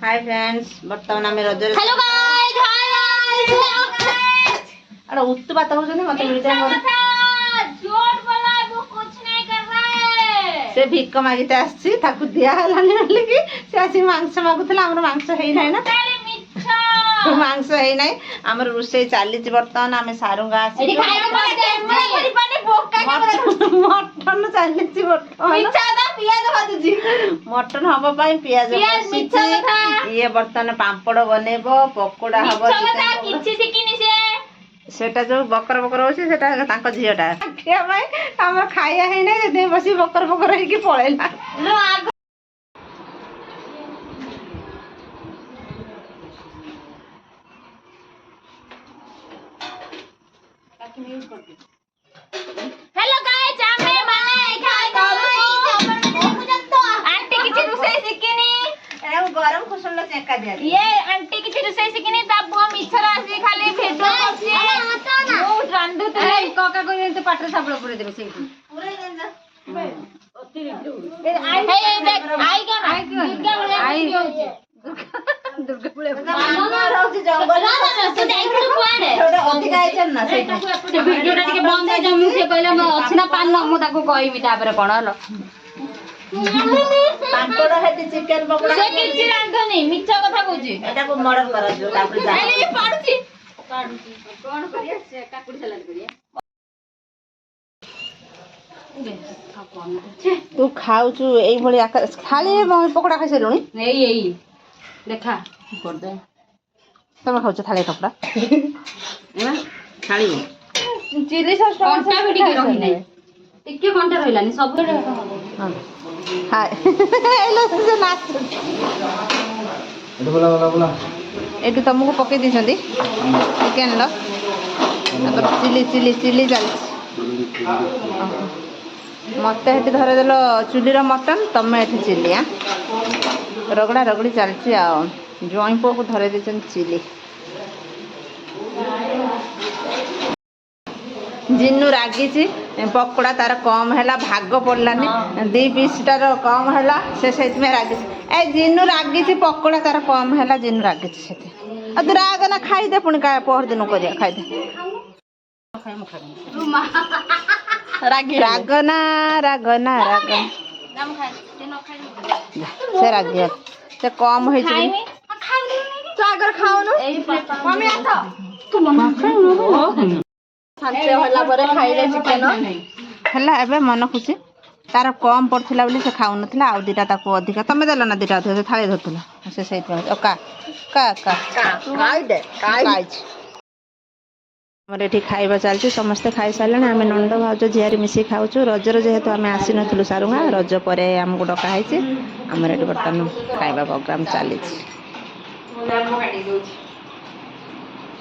hi friends बर्तमान आम रज हेलो गाइस अरे उत्तु बात हो जने मते मिलते हैं जोर बोला वो कुछ नहीं कर रहा है से भिक्क मागिते आसी ताकू दिया हलानी बोली कि से आसी मांस मागुतला हमर मांस हेई नै ना ताले मिच्छा मांस हेई नै हमर रुसई चाली बर्तमान आमे सारुंगा आसी एडी खाइबो माते मोर पानी बोका के मटन चाली बर्तमान मिच्छा दा पियाज भाजुजी मटन हबो पाई पियाज मिच्छा कथा ये बर्तमान पापड़ बनेबो पकोड़ा हबो मिच्छा कथा किछि सिकिनी से सेटा जो बकर बकर होछि सेटा तांको झियोटा खाया भाई हमर खाया है नै जे बसी बकर बकर है कि पळेला लो आग हेलो गाइस आमे माने खाइ आंटी किछि रुसई सिकिनी ए गरम खुसुन ल चेका दिया ये आंटी किछि रुसई सिकिनी तब हम इच्छा रासी खाली भेटो करछि ओ रांधु तो काका को तो पाटर साबळ पुरे देबे सेठी पुरे देंजा आई देख आई क्या आई दुर्गा पुळे मामा रहउछि जंगल तू जाइछु कुआडे थोड़ा अधिक आइछन ना सेटा से वीडियोटा के बंद हो जा मु से कहला म अछि ना पान मु ताको कहबी तापर कोन हलो पापड़ हेती चिकन पकोड़ा से किछि रांधनी मिच्छा कथा कहूछि एटा को मर्डर करा जो तापर जा ए पाडुछि कोन करिया से काकुड़ी सलाद करिया तू खाउछु एई भली खाली पकोड़ा खाइ सलुनी एई देखा कर दे तमे खाउछु थाली कपड़ा एना थाली चिली सॉस घंटा भी टिके रही नहीं टिके घंटा रहिलानी सब हां हाय एलो से नाच बोला बोला बोला एटू तुमको पके दिसंदी चिकन लो तब चिली चिली चिली चल मत हेटी धरे देलो चुली रो मटन तमे हेटी चिली आ रगड़ा रगड़ी चलची आ जॉइन पो को धरे देचन चिली जिन्नु रागी ची पकोड़ा तार कम हैला भाग पड़लानी दी पीस तार कम हैला से सहित में रागी ए जिन्नु रागी ची पकोड़ा तार कम हैला जिन्नु रागी ची सेते आ तू राग ना खाई दे पुनी का पहर दिन करिया खाई दे रागना रागना राग नाम खाए ते न खाए से रागी से कम होई ची तो अगर खाओ न मम्मी आ तो मम्मा खाओ सांचे होला परे खाइले चिकन हला एबे मन खुशी तार कम पड़थिला बोली से खाउ नथिला आ दिटा ताको अधिका तमे देलो ना दिटा से थाळे धरतला से सहित का का का खाइ दे खाइ हमरे एठी खाइबा चलछि समस्त खाइ सालन आमे नंद भाउज जियारी मिसी खाउछु रजर जेहेतु आमे आसी नथलु सारुंगा रज परे हमकु डका हैछि हमरे एठी बर्तन खाइबा प्रोग्राम चलिछि